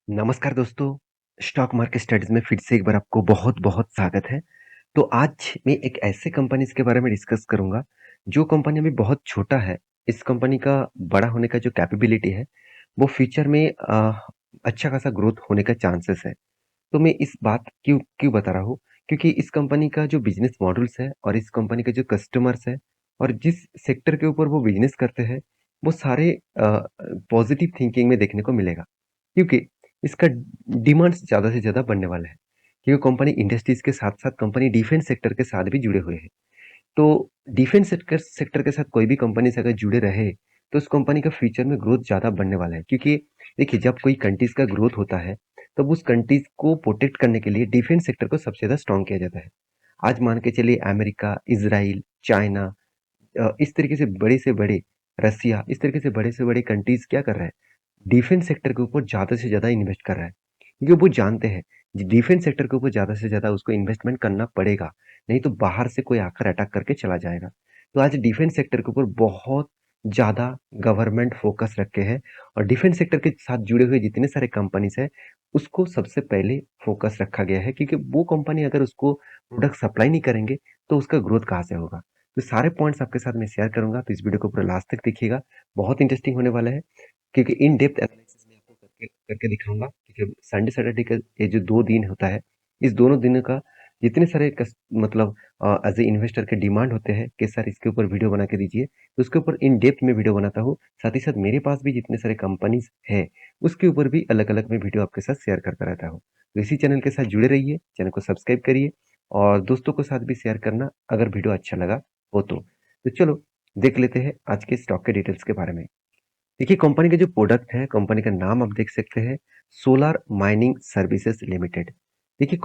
नमस्कार दोस्तों, stock market studies में फिर से एक बार आपको बहुत-बहुत स्वागत है। तो आज मैं एक ऐसे कंपनीज़ के बारे में डिस्कस करूँगा, जो कंपनी अभी बहुत छोटा है। इस कंपनी का बड़ा होने का जो कैपेबिलिटी है, वो फ्यूचर में अच्छा खासा ग्रोथ होने का चांसेस है। तो मैं इस बात क्यों क्यों बता रहा हूँ? क्योंकि इस कंपनी का जो बिज़नेस मॉडल्स है और इस कंपनी के जो कस्टमर्स हैं और जिस सेक्टर के ऊपर वो बिज़नेस करते हैं, वो सारे पॉज़िटिव थिंकिंग में देखने को मिलेगा। क्योंकि इसका डिमांड्स ज़्यादा से ज़्यादा बढ़ने वाला है। क्योंकि कंपनी इंडस्ट्रीज़ के साथ-साथ कंपनी डिफेंस सेक्टर के साथ भी जुड़े हुए हैं। तो डिफेंस सेक्टर सेक्टर के साथ कोई भी कंपनी से अगर जुड़े रहे, तो उस कंपनी का फ्यूचर में ग्रोथ ज़्यादा बढ़ने वाला है। क्योंकि देखिए, जब कोई कंट्रीज़ का ग्रोथ होता है, तब उस कंट्रीज़ को प्रोटेक्ट करने के लिए डिफेंस सेक्टर को सबसे ज़्यादा स्ट्रॉन्ग किया जाता है। आज मान के चलिए अमेरिका, इज़राइल, चाइना इस तरीके से बड़े रसिया, इस तरीके से बड़े कंट्रीज़ क्या कर रहे हैं? डिफेंस सेक्टर के ऊपर ज़्यादा से ज़्यादा इन्वेस्ट कर रहा है। क्योंकि वो जानते हैं, डिफेंस सेक्टर के ऊपर ज़्यादा से ज़्यादा उसको इन्वेस्टमेंट करना पड़ेगा, नहीं तो बाहर से कोई आकर अटैक करके चला जाएगा। तो आज डिफेंस सेक्टर के ऊपर बहुत ज़्यादा गवर्नमेंट फोकस रखे है और डिफेंस सेक्टर के साथ जुड़े हुए जितने सारे कंपनीज़ हैं, उसको सबसे पहले फोकस रखा गया है क्योंकि वो कंपनी अगर उसको प्रोडक्ट सप्लाई नहीं करेंगे, तो उसका ग्रोथ कहाँ से होगा? तो सारे पॉइंट्स आपके साथ मैं शेयर करूँगा, तो इस वीडियो को पूरा लास्ट तक देखिएगा, बहुत इंटरेस्टिंग होने वाला है। क्योंकि इन डेप्थ एनालिसिस मैं आपको करके करके दिखाऊँगा क्योंकि संडे सैटरडे का ये जो 2 दिन होता है, इस दोनों दिनों का जितने सारे मतलब एज़ ए इन्वेस्टर के डिमांड होते हैं कि सर इसके ऊपर वीडियो बना के दीजिए, तो उसके ऊपर इन डेप्थ में वीडियो बनाता हूँ। साथ ही साथ मेरे पास भी जितने सारे कंपनीज़ हैं, उसके ऊपर भी अलग-अलग मैं वीडियो आपके साथ शेयर करता रहता हूँ। तो इसी चैनल के साथ जुड़े रहिए, चैनल को सब्सक्राइब करिए और दोस्तों के साथ भी शेयर करना अगर वीडियो अच्छा लगा हो तो। तो चलो देख लेते हैं आज के स्टॉक के डिटेल्स के बारे में। देखिए कंपनी का जो प्रोडक्ट है, कंपनी का नाम आप देख सकते हैं, सोलार माइनिंग सर्विसेज लिमिटेड। देखिए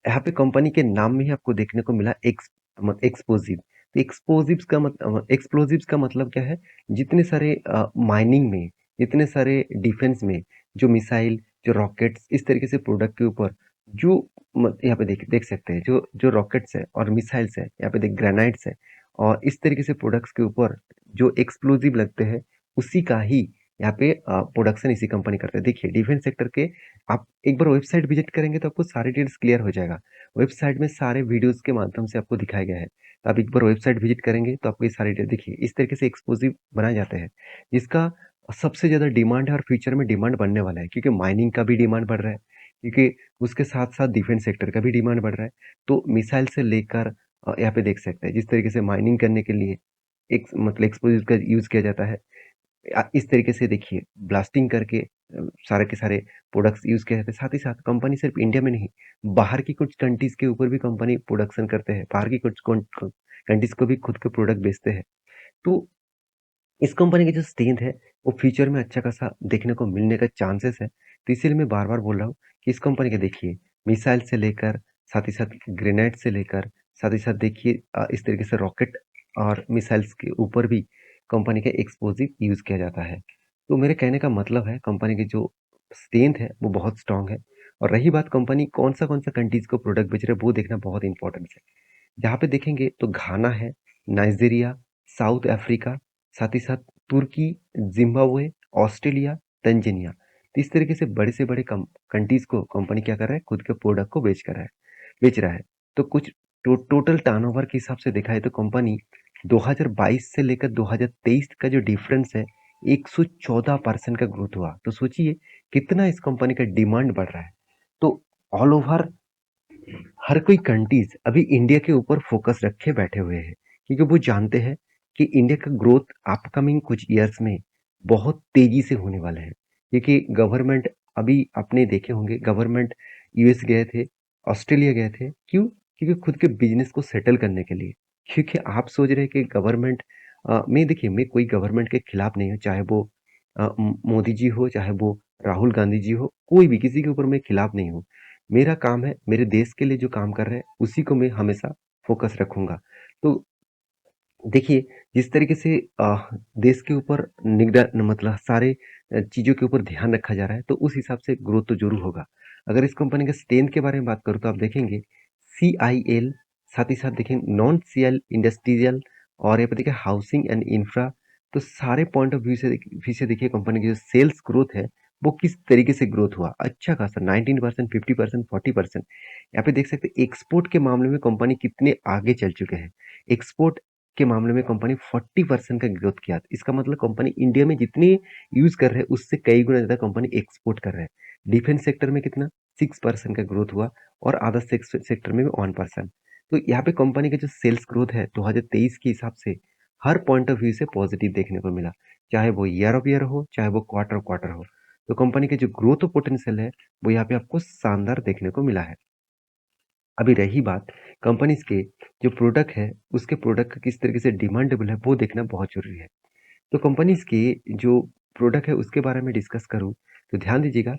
यहाँ पे कंपनी के नाम में ही आपको देखने को मिला एक्सप्लोजिव। तो एक्सप्लोजिव्स का मतलब क्या है? जितने सारे माइनिंग में, जितने सारे डिफेंस में जो मिसाइल, जो रॉकेट्स इस तरीके से प्रोडक्ट के ऊपर जो यहाँ पे देख देख सकते हैं, जो जो रॉकेट्स है और मिसाइल्स है, यहाँ पे देख ग्रेनाइड्स है और इस तरीके से प्रोडक्ट्स के ऊपर जो एक्सप्लोजिव लगते हैं, उसी का ही यहाँ पे प्रोडक्शन इसी कंपनी करता है। देखिए डिफेंस सेक्टर के आप एक बार वेबसाइट विजिट करेंगे तो आपको सारे डिटेल्स क्लियर हो जाएगा। वेबसाइट में सारे वीडियोज़ के माध्यम से आपको दिखाया गया है। तो आप एक बार वेबसाइट विजिट करेंगे तो आपको ये सारे डिटेल देखिए इस तरीके से एक्सप्लोसिव बनाए जाते हैं। जिसका सबसे ज़्यादा डिमांड है और फ्यूचर में डिमांड बढ़ने वाला है क्योंकि माइनिंग का भी डिमांड बढ़ रहा है, क्योंकि उसके साथ-साथ डिफेंस सेक्टर का भी डिमांड बढ़ रहा है। तो मिसाइल से लेकर यहाँ पे देख सकते हैं जिस तरीके से माइनिंग करने के लिए एक मतलब एक्सप्लोसिव का यूज़ किया जाता है। इस तरीके से देखिए ब्लास्टिंग करके सारे के सारे प्रोडक्ट्स यूज़ किए जाते हैं। साथ ही साथ कंपनी सिर्फ इंडिया में नहीं, बाहर की कुछ कंट्रीज़ के ऊपर भी कंपनी प्रोडक्शन करते हैं। बाहर की कुछ कंट्रीज़ को भी खुद के प्रोडक्ट बेचते हैं। तो इस कंपनी की जो स्ट्रेंथ है, वो फ्यूचर में अच्छा खासा देखने को मिलने का चांसेस है। तो इसीलिए मैं बार-बार बोल रहा हूँ कि इस कंपनी के देखिए मिसाइल से लेकर, साथ ही साथ ग्रेनेड से लेकर, साथ ही साथ देखिए इस तरीके से रॉकेट और मिसाइल्स के ऊपर भी कंपनी का एक्सप्लोसिव यूज़ किया जाता है। तो मेरे कहने का मतलब है कंपनी की जो स्ट्रेंथ है, वो बहुत स्ट्रॉन्ग है और रही बात कंपनी कौन-सा कंट्रीज़ को प्रोडक्ट बेच रहा है, वो देखना बहुत इम्पोर्टेंट है। जहाँ पे देखेंगे तो घाना है, नाइजीरिया, साउथ अफ्रीका, साथ ही साथ तुर्की, ज़िम्बाब्वे, ऑस्ट्रेलिया, तंजानिया। तो इस तरीके से बड़े कंट्रीज़ को कंपनी क्या कर रहा है, खुद के प्रोडक्ट को बेच रहा है। तो कुछ टोटल टर्नओवर के हिसाब से देखा है तो कंपनी 2022 से लेकर 2023 का जो डिफरेंस है, 114% का ग्रोथ हुआ। तो सोचिए कितना इस कंपनी का डिमांड बढ़ रहा है। तो ऑल ओवर हर कोई कंट्रीज अभी इंडिया के ऊपर फोकस रखे बैठे हुए हैं क्योंकि वो जानते हैं कि इंडिया का ग्रोथ अपकमिंग कुछ इयर्स में बहुत तेजी से होने वाला है क्योंकि गवर्नमेंट अभी आपने देखे होंगे गवर्नमेंट यूएस गए थे, ऑस्ट्रेलिया गए थे। क्यों? क्योंकि खुद के बिजनेस को सेटल करने के लिए। क्योंकि आप सोच रहे हैं कि गवर्नमेंट मैं देखिए मैं कोई गवर्नमेंट के खिलाफ नहीं हूँ, चाहे वो मोदी जी हो, चाहे वो राहुल गांधी जी हो, कोई भी किसी के ऊपर मैं खिलाफ नहीं हूँ। मेरा काम है, मेरे देश के लिए जो काम कर रहे हैं, उसी को मैं हमेशा फ़ोकस रखूँगा। तो देखिए, जिस तरीके से देश के ऊपर मतलब सारे चीज़ों के ऊपर ध्यान रखा जा रहा है, तो उस हिसाब से ग्रोथ तो ज़रूर होगा। अगर इस कंपनी के स्ट्रेंथ के बारे में बात करूँ, तो आप देखेंगे सीआईएल, साथ ही साथ देखें नॉन सीएल इंडस्ट्रियल और यहाँ पे देखिए हाउसिंग एंड इंफ्रा। तो सारे पॉइंट ऑफ व्यू से देखिए कंपनी की जो सेल्स ग्रोथ है, वो किस तरीके से ग्रोथ हुआ। अच्छा खासा 19%, 50%, 40%। यहाँ पे देख सकते हैं एक्सपोर्ट के मामले में कंपनी कितने आगे चल चुके हैं। एक्सपोर्ट के मामले में कंपनी 40% का ग्रोथ किया। इसका मतलब कंपनी इंडिया में जितनी यूज कर रहे हैं उससे कई गुना ज्यादा कंपनी एक्सपोर्ट कर रहे हैं। डिफेंस सेक्टर में कितना 6% का ग्रोथ हुआ और अदर सेक्टर में भी 1%। तो यहाँ पे कंपनी का जो सेल्स ग्रोथ है 2023 के हिसाब से हर पॉइंट ऑफ व्यू से पॉजिटिव देखने को मिला, चाहे वो ईयर ऑफ ईयर हो, चाहे वो क्वार्टर क्वार्टर हो। तो कंपनी के जो ग्रोथ पोटेंशियल है वो यहाँ पे आपको शानदार देखने को मिला है। अभी रही बात कंपनीज के जो प्रोडक्ट है उसके प्रोडक्ट का किस तरीके से डिमांडेबल है वो देखना बहुत जरूरी है। तो कंपनीज के जो प्रोडक्ट है उसके बारे में डिस्कस करूं तो ध्यान दीजिएगा,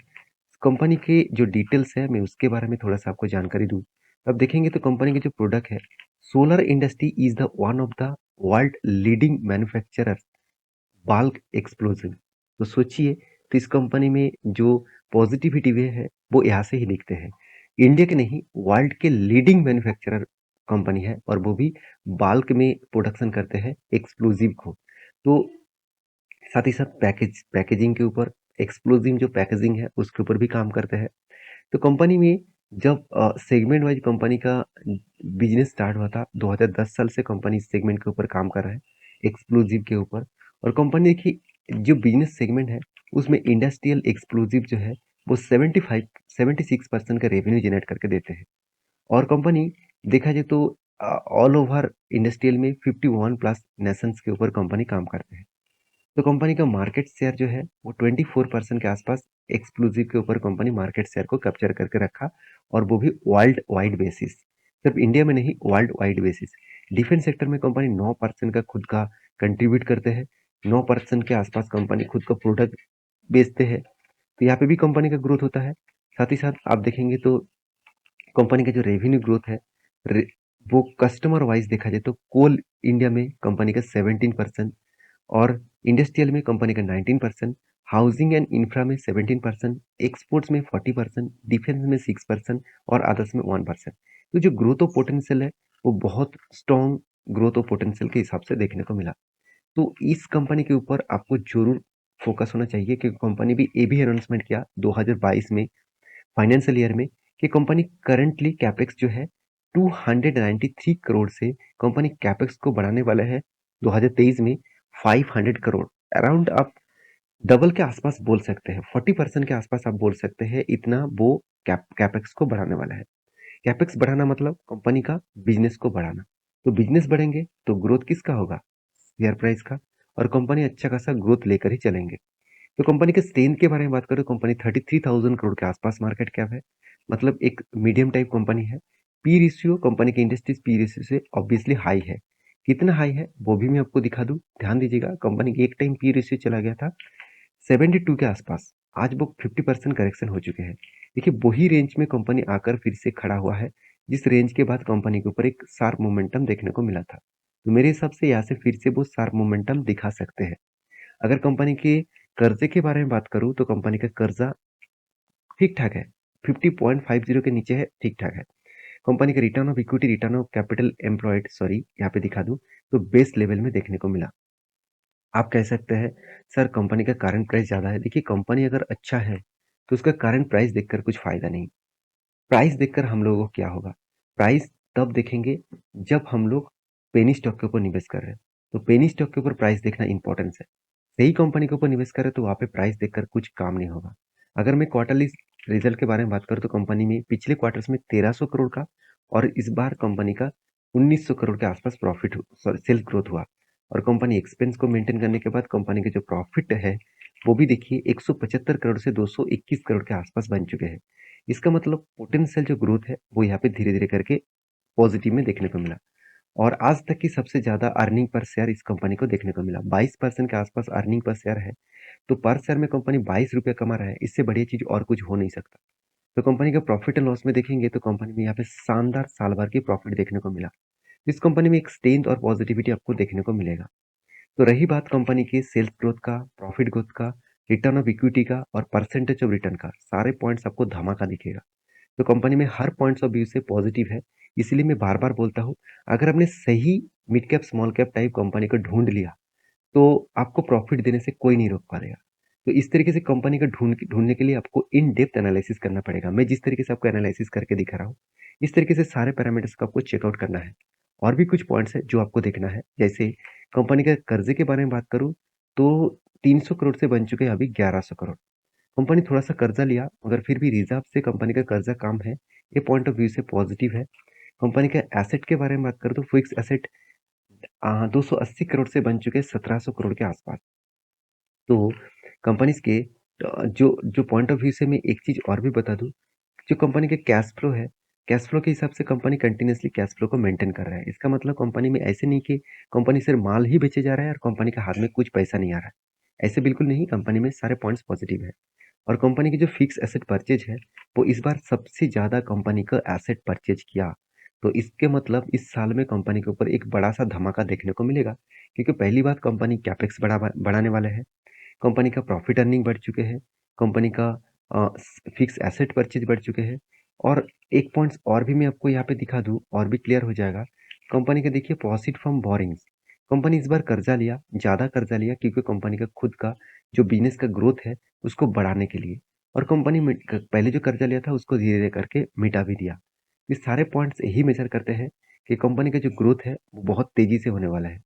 कंपनी के जो डिटेल्स है मैं उसके बारे में थोड़ा सा आपको जानकारी दूं। अब देखेंगे तो कंपनी के जो प्रोडक्ट है, solar industry is the one of the world leading manufacturer bulk explosive. तो सोचिए, तो इस कंपनी में जो पॉजिटिविटी वे है वो यहाँ से ही दिखते हैं। इंडिया के नहीं वर्ल्ड के लीडिंग मैन्युफैक्चरर कंपनी है और वो भी बाल्क में प्रोडक्शन करते हैं एक्सप्लोजिव को। तो साथ ही साथ पैकेजिंग के ऊपर एक्सप्लोजिव जो पैकेजिंग है उसके ऊपर भी काम करते हैं। तो कंपनी में जब सेगमेंट वाइज कंपनी का बिजनेस स्टार्ट हुआ था 2010 साल से कंपनी इस सेगमेंट के ऊपर काम कर रहा है एक्सप्लोजिव के ऊपर। और कंपनी की जो बिजनेस सेगमेंट है उसमें इंडस्ट्रियल एक्सप्लोजिव जो है वो 76% का रेवेन्यू जनरेट करके देते हैं। और कंपनी देखा जाए तो ऑल ओवर इंडस्ट्रियल में 51 प्लस नेशंस के ऊपर कंपनी काम करते हैं। तो कंपनी का मार्केट शेयर जो है वो 24% के आसपास एक्सक्लूसिव के ऊपर कंपनी मार्केट शेयर को कैप्चर करके रखा, और वो भी वर्ल्ड वाइड बेसिस, सिर्फ इंडिया में नहीं world wide basis. Defence sector में कंपनी 9% का खुद का कंट्रीब्यूट करते हैं, 9% के आसपास कंपनी खुद का प्रोडक्ट बेचते हैं। तो यहाँ पे भी कंपनी का ग्रोथ होता है। साथ ही साथ आप देखेंगे तो कंपनी का जो रेवेन्यू ग्रोथ है वो कस्टमर वाइज देखा जाए तो कोल इंडिया में कंपनी का 17%, और इंडस्ट्रियल में कंपनी का 19%, हाउसिंग एंड इंफ्रा में 17%, एक्सपोर्ट्स में 40%, डिफेंस में 6% और अदर्स में 1%। तो जो ग्रोथ ऑफ पोटेंशियल है वो बहुत स्ट्रॉन्ग ग्रोथ ऑफ पोटेंशियल के हिसाब से देखने को मिला। तो इस कंपनी के ऊपर आपको जरूर फोकस होना चाहिए, क्योंकि कंपनी भी ये भी अनाउंसमेंट किया 2022 में फाइनेंशियल ईयर में कि कंपनी करंटली कैपेक्स जो है 293 करोड़ से कंपनी कैपेक्स को बढ़ाने वाला है 2023 में 500 करोड़। अराउंड आप डबल के आसपास बोल सकते हैं, 40% के आसपास आप बोल सकते हैं, इतना वो कैपेक्स को बढ़ाने वाला है। कैपेक्स बढ़ाना मतलब कंपनी का बिजनेस को बढ़ाना। तो बिजनेस बढ़ेंगे तो ग्रोथ किसका होगा, शेयर प्राइस का, और कंपनी अच्छा खासा ग्रोथ लेकर ही चलेंगे। तो कंपनी के स्ट्रेंथ के बारे में बात करें तो कंपनी 33,000 करोड़ के आसपास मार्केट कैप है, मतलब एक मीडियम टाइप कंपनी है। पी रेशियो कंपनी के इंडस्ट्रीज पी रेशियो से ऑब्वियसली हाई है। कितना हाई है वो भी मैं आपको दिखा दूं, ध्यान दीजिएगा। कंपनी की एक टाइम पी रेशियो चला गया था 72 के आसपास, आज वो 50% करेक्शन हो चुके हैं। देखिए वही रेंज में कंपनी आकर फिर से खड़ा हुआ है, जिस रेंज के बाद कंपनी के ऊपर एक शार्प मोमेंटम देखने को मिला था। तो मेरे हिसाब से यहाँ से फिर से वो शार्प मोमेंटम दिखा सकते हैं। अगर कंपनी के कर्जे के बारे में बात करूं तो कंपनी का कर्जा ठीक ठाक है, 50.50 के नीचे है, ठीक ठाक है। कंपनी का return of equity, return of capital employed, sorry यहाँ पे दिखा दूं तो बेस लेवल में देखने को मिला। आप कह सकते हैं सर कंपनी का करंट प्राइस ज्यादा है। देखिए कंपनी अगर अच्छा है तो उसका करंट प्राइस देखकर कुछ फायदा नहीं। प्राइस देखकर हम लोगों को क्या होगा, प्राइस तब देखेंगे जब हम लोग पेनी स्टॉक के ऊपर निवेश कर रहे हैं। तो पेनी स्टॉक के ऊपर प्राइस देखना इंपॉर्टेंस है। सही कंपनी के ऊपर निवेश करें तो वहां पे प्राइस देखकर कुछ काम नहीं होगा। अगर मैं क्वार्टरली रिजल्ट के बारे में बात करूं तो कंपनी में पिछले क्वार्टर्स में 1300 करोड़ का और इस बार कंपनी का 1900 करोड़ के आसपास प्रॉफिट सॉरी सेल्स ग्रोथ हुआ। और कंपनी एक्सपेंस को मेंटेन करने के बाद कंपनी के जो प्रॉफिट है वो भी देखिए 175 करोड़ से 221 करोड़ के आसपास बन चुके हैं। इसका मतलब पोटेंशियल जो ग्रोथ है वो यहाँ पे धीरे धीरे करके पॉजिटिव में देखने को मिला। और आज तक की सबसे ज्यादा अर्निंग पर शेयर इस कंपनी को देखने को मिला, 22% के आसपास अर्निंग पर शेयर है। तो पर शेयर में कंपनी 22 रुपया कमा रहा है, इससे बढ़िया चीज और कुछ हो नहीं सकता। तो कंपनी का प्रॉफिट एंड लॉस में देखेंगे तो कंपनी में यहाँ पे शानदार साल भर की प्रॉफिट देखने को मिला। इस कंपनी में एक स्ट्रेंथ और पॉजिटिविटी आपको देखने को मिलेगा। तो रही बात कंपनी की सेल्स ग्रोथ का, प्रॉफिट ग्रोथ का, रिटर्न ऑफ इक्विटी का और परसेंटेज ऑफ रिटर्न का, सारे पॉइंट्स आपको धमाका दिखेगा। तो कंपनी में हर पॉइंट्स ऑफ व्यू से पॉजिटिव है। इसलिए मैं बार बार बोलता हूँ, अगर आपने सही mid cap small cap type company को ढूंढ लिया तो आपको प्रॉफिट देने से कोई नहीं रोक पाएगा। तो इस तरीके से कंपनी का ढूँढने के लिए आपको इन डेप्थ एनालिसिस करना पड़ेगा। मैं जिस तरीके से आपको एनालिसिस करके दिखा रहा हूँ, इस तरीके से सारे पैरामीटर्स को आपको चेक आउट करना है। और भी कुछ पॉइंट्स हैं जो आपको देखना है, जैसे कंपनी के कर्जे के बारे में बात करूँ, तो 300 करोड़ से बन चुके हैं अभी 1100 करोड़। कंपनी थोड़ा-सा कर्जा लिया, मगर फिर भी रिज़र्व से कंपनी का कर्जा कम है, ये पॉइंट ऑफ व्यू से पॉजिटिव है। कंपनी के एसेट के बारे में बात करूँ तो फिक्स एसेट 280 करोड़ से बन चुके हैं 1700 करोड़ के आसपास। तो कंपनीज़ के जो जो पॉइंट ऑफ व्यू से मैं एक चीज़ और भी बता दूँ, जो कंपनी के कैश फ्लो है, कैश फ्लो के हिसाब से कंपनी कंटिन्यूअसली कैश फ्लो को मेंटेन कर रहा है। इसका मतलब कंपनी में ऐसे नहीं कि कंपनी सिर्फ माल ही बेचे जा रहा है और कंपनी के हाथ में कुछ पैसा नहीं आ रहा है। ऐसे बिल्कुल नहीं, कंपनी में सारे पॉइंट्स पॉजिटिव है। और कंपनी की जो फिक्स एसेट परचेज है, वो इस बार सबसे ज़्यादा कंपनी का एसेट परचेज किया। तो इसके मतलब इस साल में कंपनी के ऊपर एक बड़ा-सा धमाका देखने को मिलेगा, क्योंकि पहली बात कंपनी कैपेक्स बढ़ाने वाला है, कंपनी का प्रॉफिट अर्निंग बढ़ चुके हैं, कंपनी का फिक्स एसेट परचेज बढ़ चुके हैं। और एक पॉइंट्स और भी मैं आपको यहाँ पे दिखा दूँ और भी क्लियर हो जाएगा। कंपनी का देखिए प्रोसीड फ्रॉम बोरिंग्स, कंपनी इस बार कर्जा लिया, ज़्यादा कर्जा लिया क्योंकि कंपनी का खुद का जो बिज़नेस का ग्रोथ है, उसको बढ़ाने के लिए। और कंपनी में पहले जो कर्जा लिया था उसको धीरे-धीरे करके मिटा भी दिया। ये सारे पॉइंट्स यही मेजर करते हैं कि कंपनी का जो ग्रोथ है, वो बहुत तेज़ी से होने वाला है।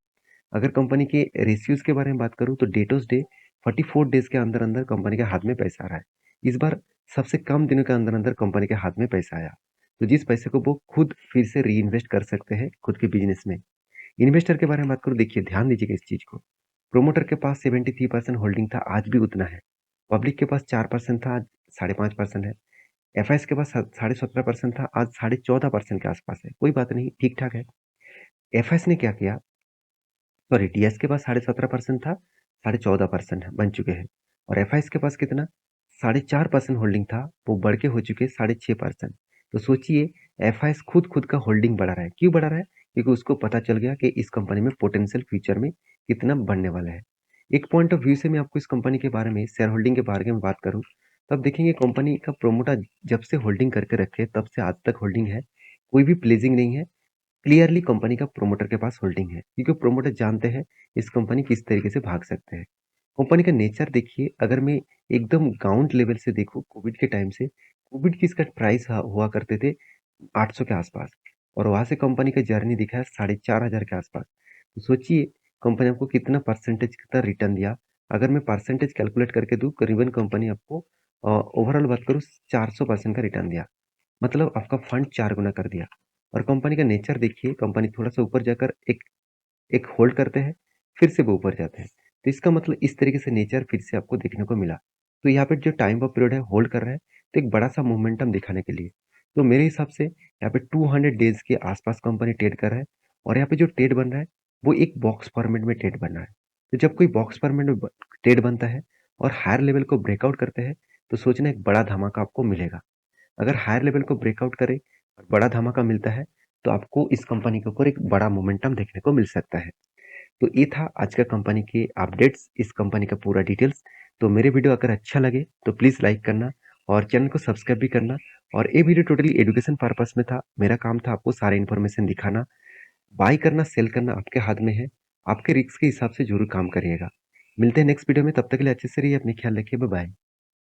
अगर कंपनी के रेशियोज़ के बारे में बात करूँ तो डेटोज़ डे 44 डेज़ के अंदर-अंदर कंपनी के हाथ में पैसा आ रहा है। इस बार सबसे कम दिनों के अंदर-अंदर कंपनी के हाथ में पैसा आया। तो जिस पैसे को वो खुद फिर से रीइन्वेस्ट कर सकते हैं खुद के बिज़नेस में। इन्वेस्टर के बारे में बात करूँ, देखिए ध्यान दीजिएगा इस चीज़ को। प्रोमोटर के पास 73% होल्डिंग था, आज भी उतना है। पब्लिक के पास 4% था, आज 5.5% है। एफआईएस के पास 17.5% था, आज 14.5% के आसपास है। कोई बात नहीं, ठीक-ठाक है। एफआईएस ने क्या किया, सॉरी टीएस के पास 17.5% था, 14.5% बन चुके हैं। और एफआईएस के पास कितना, 4.5% होल्डिंग था, वो बढ़ के हो चुके 6.5%। तो सोचिए, एफआईएस खुद का होल्डिंग बढ़ा रहा है। क्यों बढ़ा रहा है? क्योंकि उसको पता चल गया कि इस कंपनी में पोटेंशियल फ्यूचर में कितना बढ़ने वाला है। एक पॉइंट ऑफ व्यू से मैं आपको इस कंपनी के बारे में, शेयर होल्डिंग के बारे में बात करूँ, तब देखेंगे कंपनी का प्रोमोटर जब से होल्डिंग करके रखे तब से आज तक होल्डिंग है, कोई भी प्लेजिंग नहीं है। क्लियरली कंपनी का प्रोमोटर के पास होल्डिंग है, क्योंकि प्रोमोटर जानते हैं इस कंपनी किस तरीके से भाग सकते हैं। कंपनी का नेचर देखिए, अगर मैं एकदम ग्राउंड लेवल से देखूँ, कोविड के टाइम से, कोविड की इसका प्राइस हुआ करते थे 800 के आसपास, और वहां से कंपनी का जर्नी दिखा है 4,500 के आसपास। तो सोचिए कंपनी आपको कितना परसेंटेज कितना रिटर्न दिया। अगर मैं परसेंटेज कैलकुलेट करके दूं, करीबन कंपनी आपको ओवरऑल बात करूँ 400% का रिटर्न दिया। मतलब आपका फंड 4 गुना कर दिया। और कंपनी का नेचर देखिए, कंपनी थोड़ा-सा ऊपर जाकर एक एक होल्ड करते हैं, फिर से वो ऊपर जाते हैं। तो इसका मतलब इस तरीके से नेचर फिर से आपको देखने को मिला। तो यहाँ पे जो टाइम ऑफ पीरियड है होल्ड कर रहा है, तो एक बड़ा-सा मोमेंटम दिखाने के लिए। तो मेरे हिसाब से यहाँ पे 200 डेज़ के आस-पास कंपनी ट्रेड कर रहा है, और यहाँ पे जो ट्रेड बन रहा है, वो एक बॉक्स फॉर्मेट में ट्रेड बन रहा है। तो जब कोई बॉक्स फॉर्मेट में ट्रेड बनता है और हायर लेवल को ब्रेकआउट करते हैं, तो सोचना एक बड़ा धमाका आपको मिलेगा। अगर हायर लेवल को ब्रेकआउट करे और बड़ा धमाका मिलता है, तो आपको इस कंपनी के ऊपर एक बड़ा मोमेंटम देखने को मिल सकता है। तो ये था आज का कंपनी के अपडेट्स, इस कंपनी का पूरा डिटेल्स। तो मेरे वीडियो अगर अच्छा लगे तो प्लीज़ लाइक करना और चैनल को सब्सक्राइब भी करना। और ये वीडियो टोटली एजुकेशन पर्पस में था। मेरा काम था आपको सारे इन्फॉर्मेशन दिखाना। बाय करना, सेल करना आपके हाथ में है। आपके रिस्क के हिसाब से ज़रूर काम करिएगा। मिलते हैं नेक्स्ट वीडियो में, तब तक के लिए अच्छे से रहिए, अपनी ख्याल रखिए। Bye bye.